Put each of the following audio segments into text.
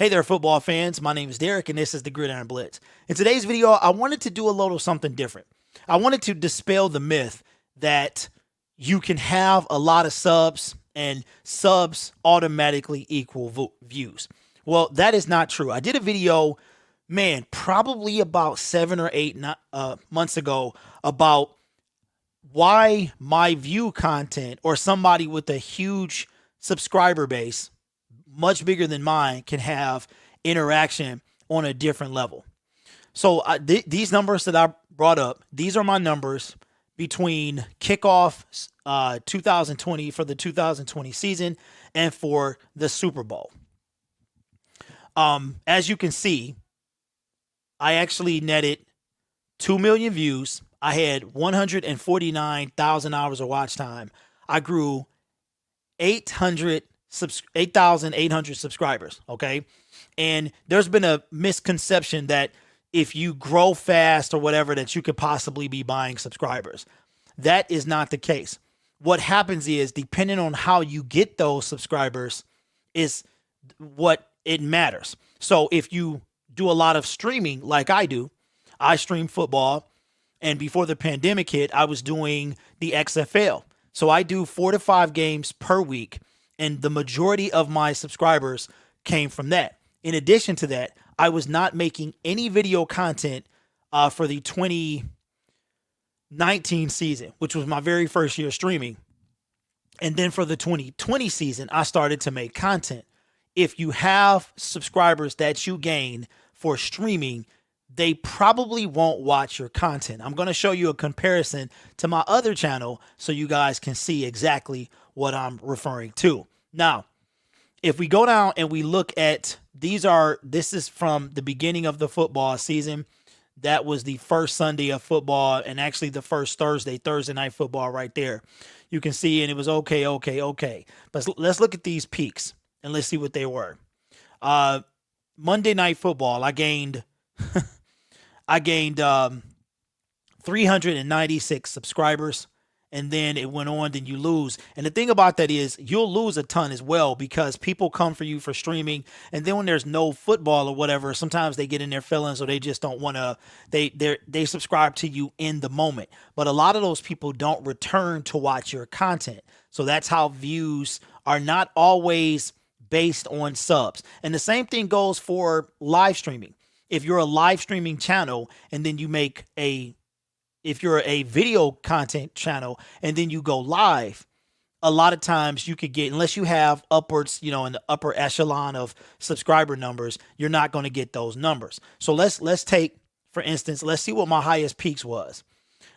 Hey there, football fans. My name is Derek, and this is the Gridiron Blitz. In today's video, I wanted to do a little something different. I wanted to dispel the myth that you can have a lot of subs and subs automatically equal views. Well, that is not true. I did a video, man, probably about 7 or 8 months ago about why my view content or somebody with a huge subscriber base much bigger than mine can have interaction on a different level. So these numbers that I brought up, these are my numbers between kickoff 2020 for the 2020 season and for the Super Bowl. As you can see, I actually netted 2 million views. I had 149,000 hours of watch time. I grew 8,800 subscribers, okay? And there's been a misconception that if you grow fast or whatever, that you could possibly be buying subscribers. That is not the case. What happens is, depending on how you get those subscribers is what it matters. So if you do a lot of streaming like I do, I stream football, and before the pandemic hit, I was doing the XFL. So I do 4 to 5 games per week, and the majority of my subscribers came from that. In addition to that, I was not making any video content for the 2019 season, which was my very first year streaming. And then for the 2020 season, I started to make content. If you have subscribers that you gain for streaming, they probably won't watch your content. I'm going to show you a comparison to my other channel so you guys can see exactly what I'm referring to. Now, if we go down and we look at this is from the beginning of the football season. That was the first Sunday of football, and actually the first Thursday night football right there. You can see, and it was okay. But let's look at these peaks and let's see what they were. Monday night football, I gained 396 subscribers, and then it went on, then you lose. And the thing about that is you'll lose a ton as well, because people come for you for streaming, and then when there's no football or whatever, sometimes they get in their feelings, or they just don't want to, they subscribe to you in the moment. But a lot of those people don't return to watch your content. So that's how views are not always based on subs. And the same thing goes for live streaming. If you're a live streaming channel and then you make if you're a video content channel and then you go live, a lot of times you could get, unless you have upwards, in the upper echelon of subscriber numbers, you're not going to get those numbers. So let's take, for instance, let's see what my highest peaks was.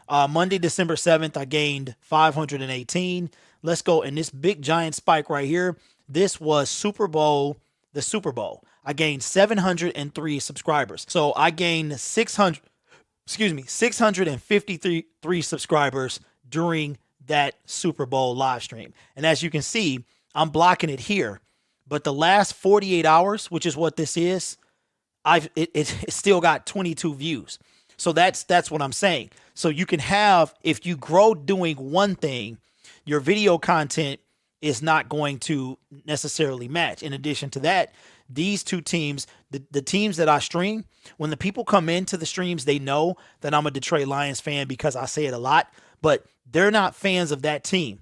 Monday, December 7th, I gained 518. Let's go. And this big giant spike right here, this was the Super Bowl. I gained 703 subscribers. So I gained 653 subscribers during that Super Bowl live stream. And as you can see, I'm blocking it here. But the last 48 hours, which is what this is, it still got 22 views. So that's what I'm saying. So you can have, if you grow doing one thing, your video content is not going to necessarily match. In addition to that, these two teams, the teams that I stream, when the people come into the streams, they know that I'm a Detroit Lions fan because I say it a lot, but they're not fans of that team.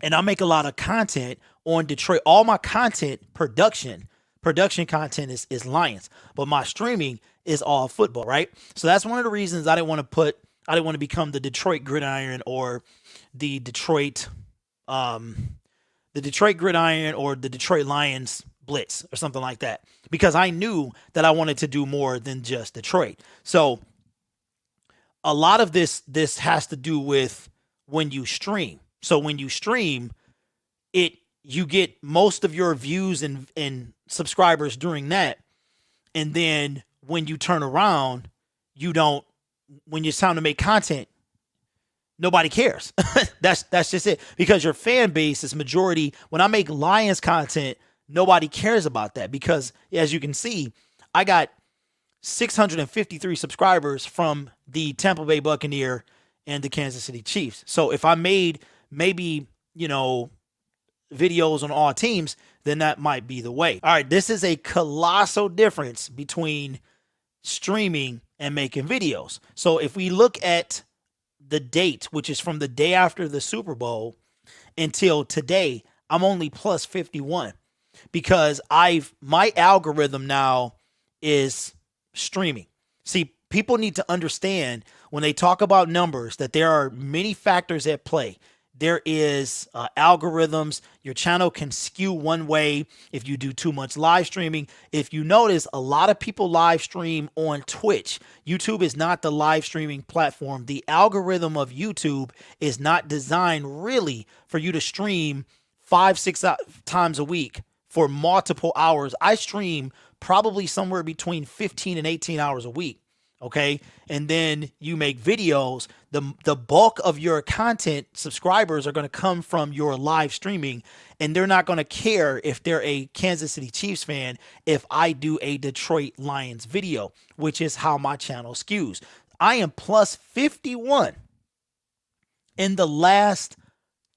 And I make a lot of content on Detroit. All my content, production content is Lions, but my streaming is all football, right? So that's one of the reasons I didn't want to become the Detroit Gridiron or the Detroit Gridiron or the Detroit Lions Blitz or something like that, because I knew that I wanted to do more than just Detroit. So a lot of this has to do with when you stream. So when you stream, you get most of your views and subscribers during that. And then when you turn around, when it's time to make content, nobody cares. That's just it. Because your fan base is majority. When I make Lions content, nobody cares about that, because as you can see, I got 653 subscribers from the Tampa Bay Buccaneer and the Kansas City Chiefs. So if I made maybe, videos on all teams, then that might be the way. All right, this is a colossal difference between streaming and making videos. So if we look at the date, which is from the day after the Super Bowl until today, I'm only plus 51 because my algorithm now is streaming. See, people need to understand when they talk about numbers that there are many factors at play. There is algorithms. Your channel can skew one way if you do too much live streaming. If you notice, a lot of people live stream on Twitch. YouTube is not the live streaming platform. The algorithm of YouTube is not designed really for you to stream 5-6 times a week for multiple hours. I stream probably somewhere between 15 and 18 hours a week. Okay. And then you make videos. The bulk of your content subscribers are going to come from your live streaming, and they're not going to care if they're a Kansas City Chiefs fan if I do a Detroit Lions video, which is how my channel skews. I am plus 51 in the last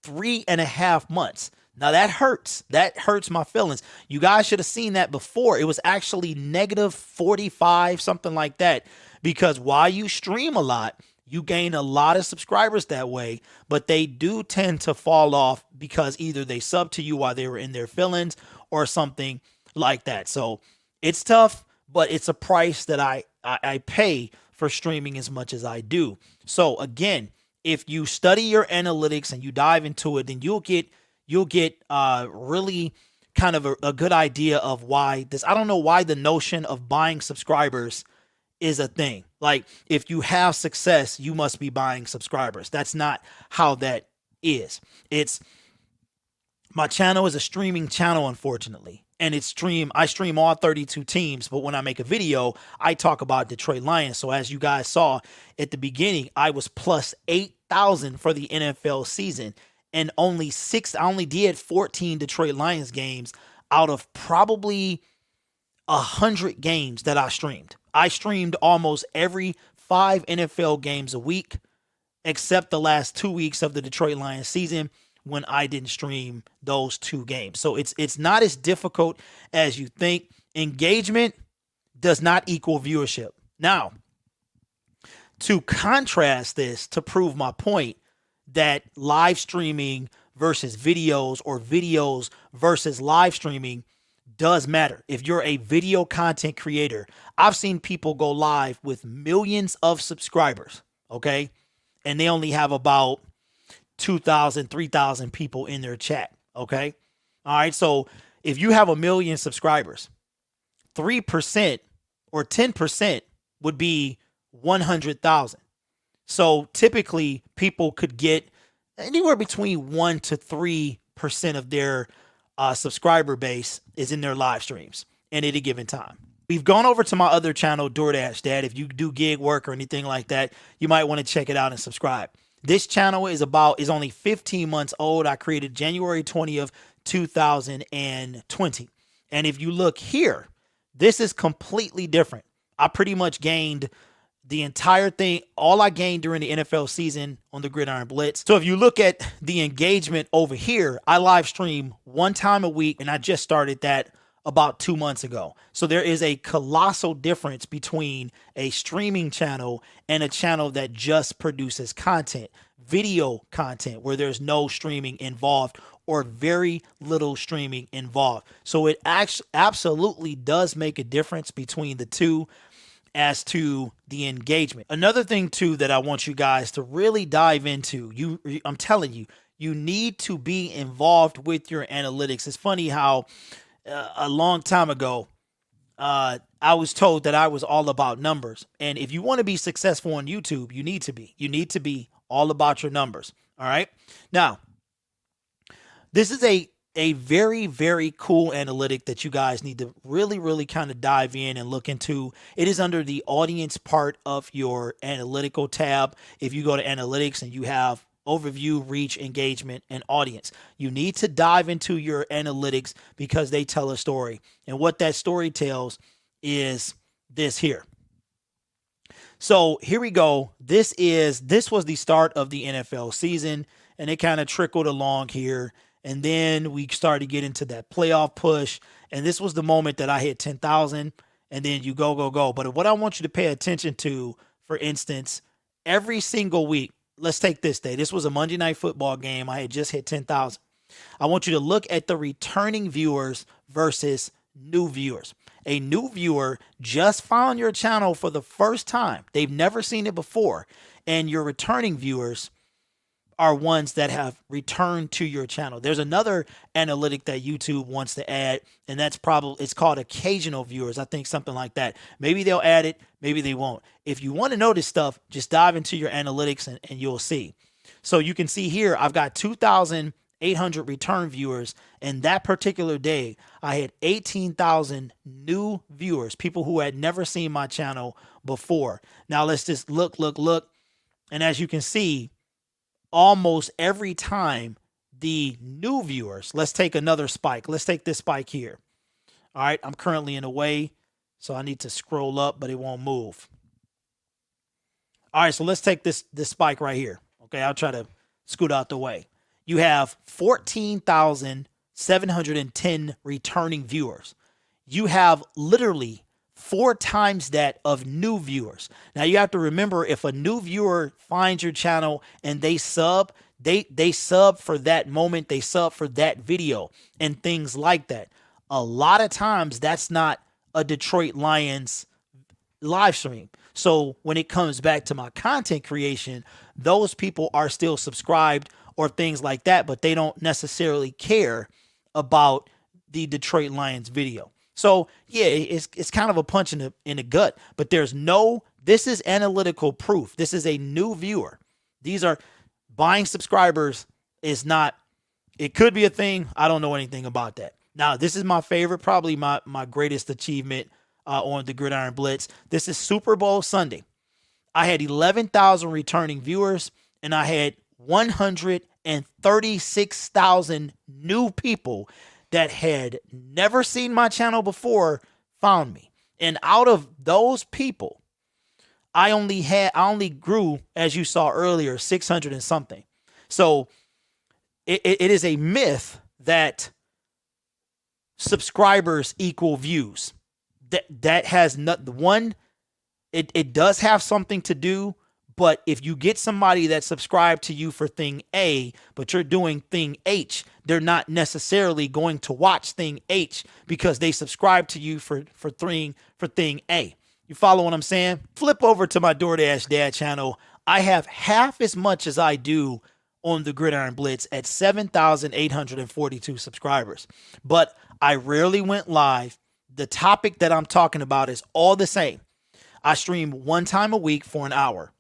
3.5 months. Now that hurts. That hurts my feelings. You guys should have seen that before. It was actually negative 45, something like that. Because while you stream a lot, you gain a lot of subscribers that way, but they do tend to fall off because either they sub to you while they were in their feelings or something like that. So it's tough, but it's a price that I pay for streaming as much as I do. So again, if you study your analytics and you dive into it, then you'll get really kind of a good idea of why this. I don't know why the notion of buying subscribers is a thing. Like, if you have success, you must be buying subscribers. That's not how that is. My channel is a streaming channel, unfortunately. And I stream all 32 teams, but when I make a video, I talk about Detroit Lions. So as you guys saw at the beginning, I was plus 8,000 for the NFL season. And I only did 14 Detroit Lions games out of probably 100 games that I streamed. I streamed almost every 5 NFL games a week, except the last 2 weeks of the Detroit Lions season when I didn't stream those 2 games. So it's not as difficult as you think. Engagement does not equal viewership. Now, to contrast this, to prove my point, that live streaming versus videos or videos versus live streaming does matter. If you're a video content creator, I've seen people go live with millions of subscribers, okay? And they only have about 2,000, 3,000 people in their chat, okay? All right, so if you have 1 million subscribers, 3% or 10% would be 100,000. So typically people could get anywhere between 1 to 3% of their subscriber base is in their live streams at any given time. We've gone over to my other channel, DoorDash Dad. If you do gig work or anything like that, you might want to check it out and subscribe. This channel is only 15 months old. I created January 20th, 2020. And if you look here, this is completely different. I pretty much gained the entire thing. All I gained during the NFL season on the Gridiron Blitz. So if you look at the engagement over here, I live stream 1 time a week, and I just started that about 2 months ago. So there is a colossal difference between a streaming channel and a channel that just produces content, video content, where there's no streaming involved or very little streaming involved. So it absolutely does make a difference between the two as to the engagement. Another thing too that I want you guys to really dive into, I'm telling you, you need to be involved with your analytics. It's funny how a long time ago, I was told that I was all about numbers. And if you want to be successful on YouTube, you need to be all about your numbers. All right. Now, this is a very, very cool analytic that you guys need to really, really kind of dive in and look into. It is under the audience part of your analytical tab. If you go to analytics and you have overview, reach, engagement, and audience, you need to dive into your analytics because they tell a story. And what that story tells is this here. So here we go. This was the start of the NFL season, and it kind of trickled along here. And then we started to get into that playoff push. And this was the moment that I hit 10,000. And then you go, go, go. But what I want you to pay attention to, for instance, every single week, let's take this day. This was a Monday Night Football game. I had just hit 10,000. I want you to look at the returning viewers versus new viewers. A new viewer just found your channel for the first time. They've never seen it before. And your returning viewers are ones that have returned to your channel. There's another analytic that YouTube wants to add, and that's probably, it's called occasional viewers. I think something like that. Maybe they'll add it, maybe they won't. If you want to know this stuff, just dive into your analytics and you'll see. So you can see here, I've got 2,800 return viewers, and that particular day, I had 18,000 new viewers, people who had never seen my channel before. Now let's just look. And as you can see, almost every time the new viewers, let's take another spike. Let's take this spike here. All right, I'm currently in a way, so I need to scroll up, but it won't move. All right, so let's take this spike right here. Okay, I'll try to scoot out the way. You have 14,710 returning viewers. You have literally 4 times that of new viewers. Now you have to remember, if a new viewer finds your channel and they sub, they sub for that moment, they sub for that video and things like that. A lot of times that's not a Detroit Lions live stream. So when it comes back to my content creation, those people are still subscribed or things like that, but they don't necessarily care about the Detroit Lions video. So yeah, it's kind of a punch in the gut, but this is analytical proof. This is a new viewer. These are buying subscribers is not, it could be a thing. I don't know anything about that. Now, this is my favorite, probably my greatest achievement on the Gridiron Blitz. This is Super Bowl Sunday. I had 11,000 returning viewers, and I had 136,000 new people that had never seen my channel before found me. And out of those people, I only grew, as you saw earlier, 600 and something. So it is a myth that subscribers equal views. That has not the one. It does have something to do. But if you get somebody that subscribed to you for thing A, but you're doing thing H, they're not necessarily going to watch thing H because they subscribe to you for thing A. You follow what I'm saying? Flip over to my DoorDash Dad channel. I have half as much as I do on the Gridiron Blitz at 7,842 subscribers. But I rarely went live. The topic that I'm talking about is all the same. I stream 1 time a week for an hour.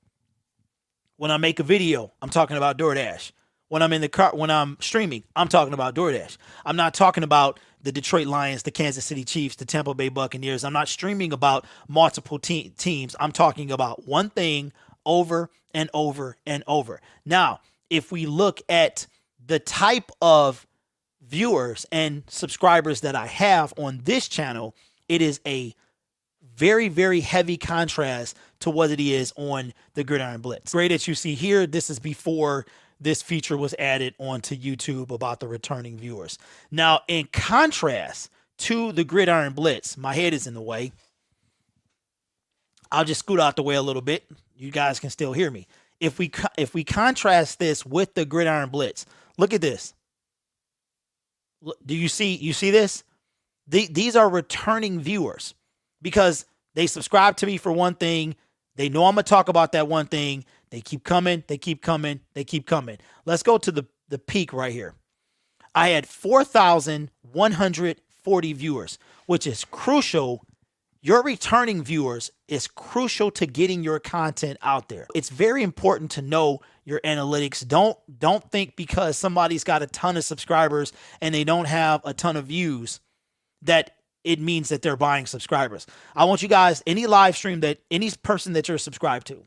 When I make a video, I'm talking about DoorDash. When I'm in the car, when I'm streaming, I'm talking about DoorDash. I'm not talking about the Detroit Lions, the Kansas City Chiefs, the Tampa Bay Buccaneers. I'm not streaming about multiple teams. I'm talking about one thing over and over and over. Now, if we look at the type of viewers and subscribers that I have on this channel, it is a very, very heavy contrast to what it is on the Gridiron Blitz. Great that you see here. This is before this feature was added onto YouTube about the returning viewers. Now, in contrast to the Gridiron Blitz, my head is in the way. I'll just scoot out the way a little bit. You guys can still hear me. If we contrast this with the Gridiron Blitz, look at this. Do you see this? These are returning viewers because they subscribe to me for one thing. They know I'm going to talk about that one thing. They keep coming. They keep coming. They keep coming. Let's go to the peak right here. I had 4,140 viewers, which is crucial. Your returning viewers is crucial to getting your content out there. It's very important to know your analytics. Don't think because somebody's got a ton of subscribers and they don't have a ton of views that it means that they're buying subscribers. I want you guys, any live stream that any person that you're subscribed to,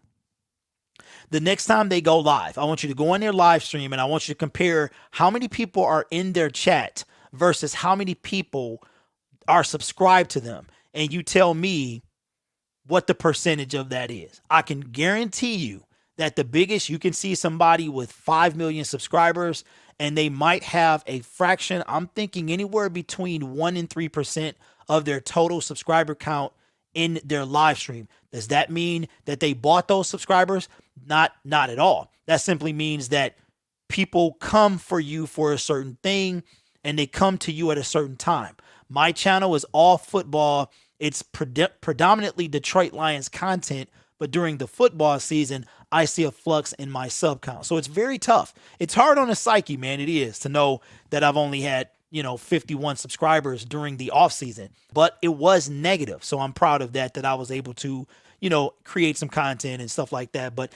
the next time they go live, I want you to go in their live stream and I want you to compare how many people are in their chat versus how many people are subscribed to them. And you tell me what the percentage of that is. I can guarantee you that the biggest, you can see somebody with 5 million subscribers and they might have a fraction, I'm thinking anywhere between 1 and 3% of their total subscriber count in their live stream. Does that mean that they bought those subscribers? Not at all. That simply means that people come for you for a certain thing and they come to you at a certain time. My channel is all football. It's predominantly Detroit Lions content, but during the football season, I see a flux in my sub count. So it's very tough. It's hard on the psyche, man. It is, to know that I've only had, 51 subscribers during the off season, but it was negative. So I'm proud of that I was able to, create some content and stuff like that. But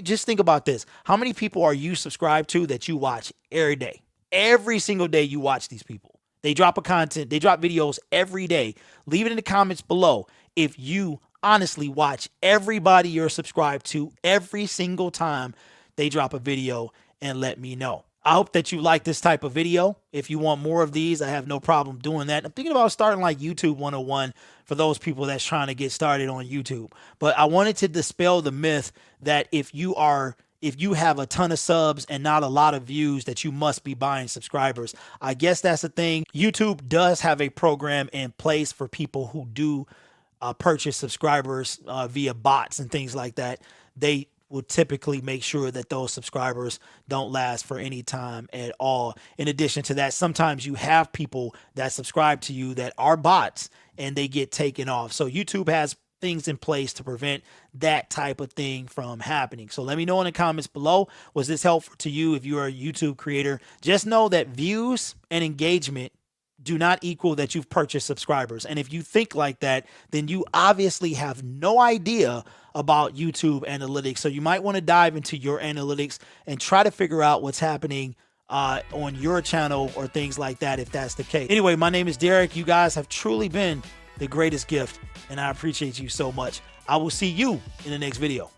just think about this. How many people are you subscribed to that you watch every day? Every single day you watch these people. They drop they drop videos every day. Leave it in the comments below if you honestly watch everybody you're subscribed to every single time they drop a video, and let me know. I hope that you like this type of video. If you want more of these, I have no problem doing that. I'm thinking about starting like YouTube 101 for those people that's trying to get started on YouTube. But I wanted to dispel the myth that if you have a ton of subs and not a lot of views, that you must be buying subscribers. I guess that's the thing. YouTube does have a program in place for people who do purchase subscribers via bots and things like that. They will typically make sure that those subscribers don't last for any time at all. In addition to that, sometimes you have people that subscribe to you that are bots and they get taken off. So YouTube has things in place to prevent that type of thing from happening. So let me know in the comments below, was this helpful to you if you're a YouTube creator? Just know that views and engagement do not equal that you've purchased subscribers. And if you think like that, then you obviously have no idea about YouTube analytics. So you might want to dive into your analytics and try to figure out what's happening on your channel or things like that, if that's the case. Anyway, my name is Derek. You guys have truly been the greatest gift, and I appreciate you so much. I will see you in the next video.